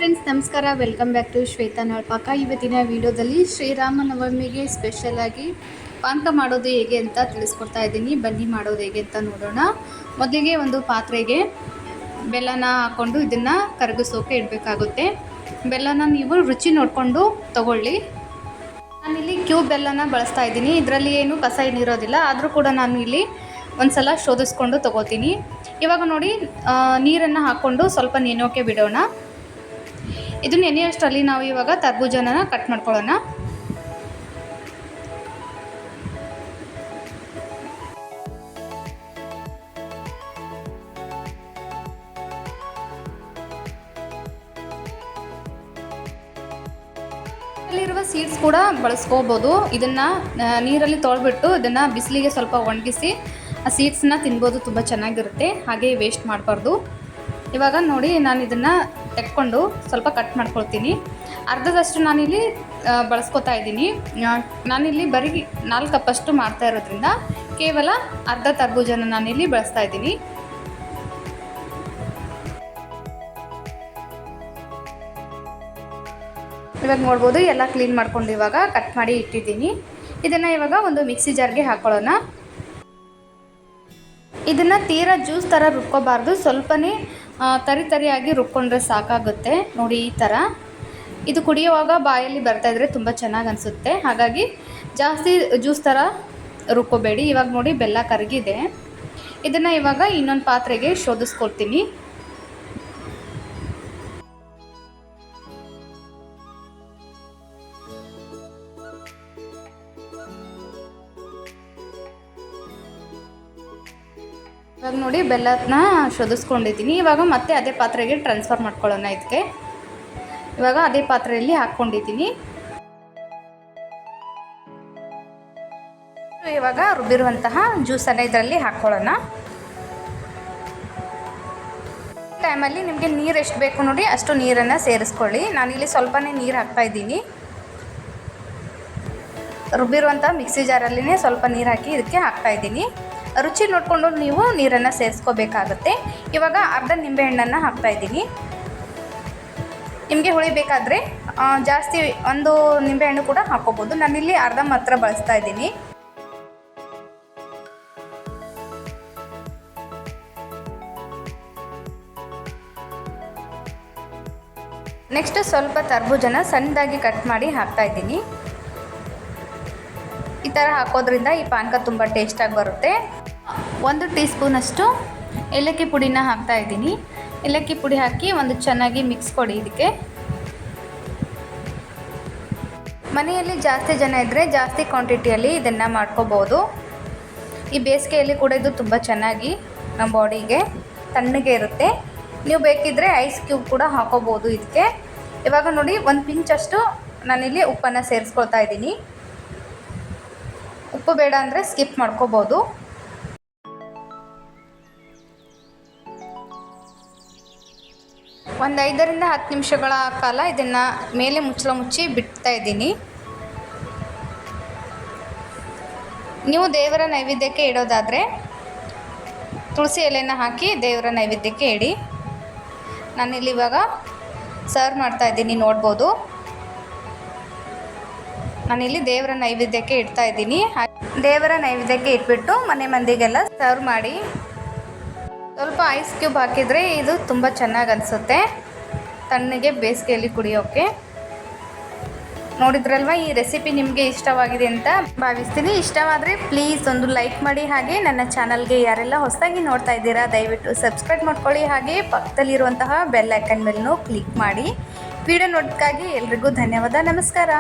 Friends ನಮಸ್ಕಾರ, welcome back to Shweta ನಳಪಾಕ. ಇವತ್ತಿನ ವಿಡಿಯೋದಲ್ಲಿ ಶ್ರೀರಾಮನವಮಿಗೆ ಸ್ಪೆಷಲ್ ಆಗಿ ಪಾನಕ ಮಾಡೋದು ಹೇಗೆ ಅಂತ ತಿಳಿಸ್ಕೊಡ್ತಾ ಇದ್ದೀನಿ. ಬನ್ನಿ ಮಾಡೋದು ಹೇಗೆ ಅಂತ ನೋಡೋಣ. ಮೊದಲಿಗೆ ಒಂದು ಪಾತ್ರೆಗೆ ಬೆಲ್ಲನ ಹಾಕ್ಕೊಂಡು ಇದನ್ನು ಕರಗಿಸೋಕೆ ಇಡಬೇಕಾಗುತ್ತೆ. ಬೆಲ್ಲನ ನೀವು ರುಚಿ ನೋಡಿಕೊಂಡು ತಗೊಳ್ಳಿ. ನಾನಿಲ್ಲಿ ಕ್ಯೂಬ್ ಬೆಲ್ಲನ ಬಳಸ್ತಾ ಇದ್ದೀನಿ. ಇದರಲ್ಲಿ ಏನು ಕಸ ಏನಿರೋದಿಲ್ಲ, ಆದರೂ ಕೂಡ ನಾನು ಇಲ್ಲಿ ಒಂದು ಸಲ ಶೋಧಿಸ್ಕೊಂಡು ತಗೋತೀನಿ. ಇವಾಗ ನೋಡಿ, ನೀರನ್ನು ಹಾಕ್ಕೊಂಡು ಸ್ವಲ್ಪ ನೆನೆಯೋಕೆ ಬಿಡೋಣ. ಇದು ನೆನೆಯೋಷ್ಟರಲ್ಲಿ ನಾವು ಇವಾಗ ತರಬೂಜನ ಕಟ್ ಮಾಡ್ಕೊಳ್ಳೋಣ. ಇಲ್ಲಿರುವ ಸೀಡ್ಸ್ ಕೂಡ ಬಳಸ್ಕೋಬೋದು. ಇದನ್ನು ನೀರಲ್ಲಿ ತೊಳೆಬಿಟ್ಟು ಇದನ್ನು ಬಿಸಿಲಿಗೆ ಸ್ವಲ್ಪ ಒಣಗಿಸಿ ಆ ಸೀಡ್ಸನ್ನ ತಿನ್ಬೋದು. ತುಂಬ ಚೆನ್ನಾಗಿರುತ್ತೆ, ಹಾಗೆ ವೇಸ್ಟ್ ಮಾಡಬಾರ್ದು. ಇವಾಗ ನೋಡಿ, ನಾನು ಇದನ್ನು ತೆಕ್ಕೊಂಡು ಸ್ವಲ್ಪ ಕಟ್ ಮಾಡ್ಕೊಳ್ತೀನಿ. ಅರ್ಧದಷ್ಟು ನಾನಿಲ್ಲಿ ಬಳಸ್ಕೊತಾ ಇದ್ದೀನಿ. ನಾನಿಲ್ಲಿ ಬರೀ 4 ಕಪ್ಪಷ್ಟು ಮಾಡ್ತಾ ಇರೋದ್ರಿಂದ ಕೇವಲ ಅರ್ಧ ತರಬೂಜನ ನಾನಿಲ್ಲಿ ಬಳಸ್ತಾ ಇದ್ದೀನಿ. ಇವಾಗ ನೋಡ್ಬೋದು, ಎಲ್ಲ ಕ್ಲೀನ್ ಮಾಡ್ಕೊಂಡು ಇವಾಗ ಕಟ್ ಮಾಡಿ ಇಟ್ಟಿದ್ದೀನಿ. ಇದನ್ನು ಇವಾಗ ಒಂದು ಮಿಕ್ಸಿ ಜಾರ್ಗೆ ಹಾಕ್ಕೊಳ್ಳೋಣ. ಇದನ್ನು ತೀರಾ ಜ್ಯೂಸ್ ಥರ ರುಬ್ಕೋಬಾರ್ದು, ಸ್ವಲ್ಪನೇ ತರಿಯಾಗಿ ರುಬ್ಕೊಂಡ್ರೆ ಸಾಕಾಗುತ್ತೆ. ನೋಡಿ, ಈ ಥರ ಇದು ಕುಡಿಯುವಾಗ ಬಾಯಲ್ಲಿ ಬರ್ತಾಯಿದ್ರೆ ತುಂಬ ಚೆನ್ನಾಗಿ ಅನಿಸುತ್ತೆ. ಹಾಗಾಗಿ ಜಾಸ್ತಿ ಜ್ಯೂಸ್ ಥರ ರುಬ್ಕೋಬೇಡಿ. ಇವಾಗ ನೋಡಿ, ಬೆಲ್ಲ ಕರಗಿದೆ. ಇದನ್ನು ಇವಾಗ ಇನ್ನೊಂದು ಪಾತ್ರೆಗೆ ಶೋಧಿಸ್ಕೊಳ್ತೀನಿ. ಇವಾಗ ನೋಡಿ, ಬೆಲ್ಲನ ಶೋಧಿಸ್ಕೊಂಡಿದ್ದೀನಿ. ಇವಾಗ ಮತ್ತೆ ಅದೇ ಪಾತ್ರೆಗೆ ಟ್ರಾನ್ಸ್ಫರ್ ಮಾಡ್ಕೊಳ್ಳೋಣ. ಇದಕ್ಕೆ ಇವಾಗ ಅದೇ ಪಾತ್ರೆಯಲ್ಲಿ ಹಾಕ್ಕೊಂಡಿದ್ದೀನಿ. ಇವಾಗ ರುಬ್ಬಿರುವಂತಹ ಜ್ಯೂಸನ್ನು ಇದರಲ್ಲಿ ಹಾಕ್ಕೊಳ್ಳೋಣ. ಟೈಮಲ್ಲಿ ನಿಮಗೆ ನೀರು ಎಷ್ಟು ಬೇಕು ನೋಡಿ ಅಷ್ಟು ನೀರನ್ನು ಸೇರಿಸ್ಕೊಳ್ಳಿ. ನಾನಿಲ್ಲಿ ಸ್ವಲ್ಪನೇ ನೀರು ಹಾಕ್ತಾಯಿದ್ದೀನಿ. ರುಬ್ಬಿರುವಂಥ ಮಿಕ್ಸಿ ಜಾರಲ್ಲಿನೇ ಸ್ವಲ್ಪ ನೀರು ಹಾಕಿ ಇದಕ್ಕೆ ಹಾಕ್ತಾಯಿದ್ದೀನಿ. ರುಚಿ ನೋಡಿಕೊಂಡು ನೀವು ನೀರನ್ನು ಸೇರಿಸ್ಕೋಬೇಕಾಗುತ್ತೆ. ಇವಾಗ ಅರ್ಧ ನಿಂಬೆಹಣ್ಣನ್ನು ಹಾಕ್ತಾಯಿದ್ದೀನಿ. ನಿಮಗೆ ಹುಳಿ ಬೇಕಾದರೆ ಜಾಸ್ತಿ ಒಂದು ನಿಂಬೆಹಣ್ಣು ಕೂಡ ಹಾಕ್ಕೋಬೋದು. ನಾನಿಲ್ಲಿ ಅರ್ಧ ಮಾತ್ರ ಬಳಸ್ತಾ ಇದ್ದೀನಿ. ನೆಕ್ಸ್ಟ್ ಸ್ವಲ್ಪ ತರಬೂಜನ ಸಣ್ಣದಾಗಿ ಕಟ್ ಮಾಡಿ ಹಾಕ್ತಾಯಿದ್ದೀನಿ. ಈ ಥರ ಹಾಕೋದ್ರಿಂದ ಈ ಪಾನಕ ತುಂಬ ಟೇಸ್ಟಾಗಿ ಬರುತ್ತೆ. 1 ಟೀ ಸ್ಪೂನಷ್ಟು ಏಲಕ್ಕಿ ಪುಡಿನ ಹಾಕ್ತಾಯಿದ್ದೀನಿ. ಏಲಕ್ಕಿ ಪುಡಿ ಹಾಕಿ ಒಂದು ಚೆನ್ನಾಗಿ ಮಿಕ್ಸ್ ಕೊಡಿ. ಇದಕ್ಕೆ ಮನೆಯಲ್ಲಿ ಜಾಸ್ತಿ ಜನ ಇದ್ದರೆ ಜಾಸ್ತಿ ಕ್ವಾಂಟಿಟಿಯಲ್ಲಿ ಇದನ್ನು ಮಾಡ್ಕೋಬೋದು. ಈ ಬೇಸಿಗೆಯಲ್ಲಿ ಕೂಡ ಇದು ತುಂಬ ಚೆನ್ನಾಗಿ ನಮ್ಮ ಬಾಡಿಗೆ ತಣ್ಣಗೆ ಇರುತ್ತೆ. ನೀವು ಬೇಕಿದ್ದರೆ ಐಸ್ ಕ್ಯೂಬ್ ಕೂಡ ಹಾಕೋಬೋದು ಇದಕ್ಕೆ. ಇವಾಗ ನೋಡಿ, 1 ಪಿಂಚಷ್ಟು ನಾನಿಲ್ಲಿ ಉಪ್ಪನ್ನು ಸೇರಿಸ್ಕೊಳ್ತಾ ಇದ್ದೀನಿ. ಉಪ್ಪು ಬೇಡ ಅಂದರೆ ಸ್ಕಿಪ್ ಮಾಡ್ಕೋಬೋದು. ಒಂದು 5 ರಿಂದ 10 ನಿಮಿಷಗಳ ಕಾಲ ಇದನ್ನು ಮೇಲೆ ಮುಚ್ಚಳ ಮುಚ್ಚಿ ಬಿಡ್ತಾ ಇದ್ದೀನಿ. ನೀವು ದೇವರ ನೈವೇದ್ಯಕ್ಕೆ ಇಡೋದಾದರೆ ತುಳಸಿ ಎಲೆನ ಹಾಕಿ ದೇವರ ನೈವೇದ್ಯಕ್ಕೆ ಇಡಿ. ನಾನಿಲ್ಲಿ ಇವಾಗ ಸರ್ವ್ ಮಾಡ್ತಾಯಿದ್ದೀನಿ. ನೋಡ್ಬೋದು, ನಾನಿಲ್ಲಿ ದೇವರ ನೈವೇದ್ಯಕ್ಕೆ ಇಡ್ತಾ ಇದ್ದೀನಿ. ದೇವರ ನೈವೇದ್ಯಕ್ಕೆ ಇಟ್ಬಿಟ್ಟು ಮನೆ ಮಂದಿಗೆಲ್ಲ ಸರ್ವ್ ಮಾಡಿ. ಸ್ವಲ್ಪ ಐಸ್ ಕ್ಯೂಬ್ ಹಾಕಿದರೆ ಇದು ತುಂಬ ಚೆನ್ನಾಗಿ ಅನಿಸುತ್ತೆ ತಣ್ಣಗೆ ಬೇಸಿಗೆಯಲ್ಲಿ ಕುಡಿಯೋಕ್ಕೆ. ನೋಡಿದ್ರಲ್ವ, ಈ ರೆಸಿಪಿ ನಿಮಗೆ ಇಷ್ಟವಾಗಿದೆ ಅಂತ ಭಾವಿಸ್ತೀನಿ. ಇಷ್ಟವಾದರೆ ಪ್ಲೀಸ್ ಒಂದು ಲೈಕ್ ಮಾಡಿ. ಹಾಗೆ ನನ್ನ ಚಾನಲ್ಗೆ ಯಾರೆಲ್ಲ ಹೊಸದಾಗಿ ನೋಡ್ತಾ ಇದ್ದೀರಾ ದಯವಿಟ್ಟು ಸಬ್ಸ್ಕ್ರೈಬ್ ಮಾಡ್ಕೊಳ್ಳಿ. ಹಾಗೆ ಪಕ್ಕದಲ್ಲಿರುವಂತಹ ಬೆಲ್ ಐಕನ್ ಮೇಲೂ ಕ್ಲಿಕ್ ಮಾಡಿ. ವಿಡಿಯೋ ನೋಡೋದಕ್ಕಾಗಿ ಎಲ್ರಿಗೂ ಧನ್ಯವಾದ. ನಮಸ್ಕಾರ.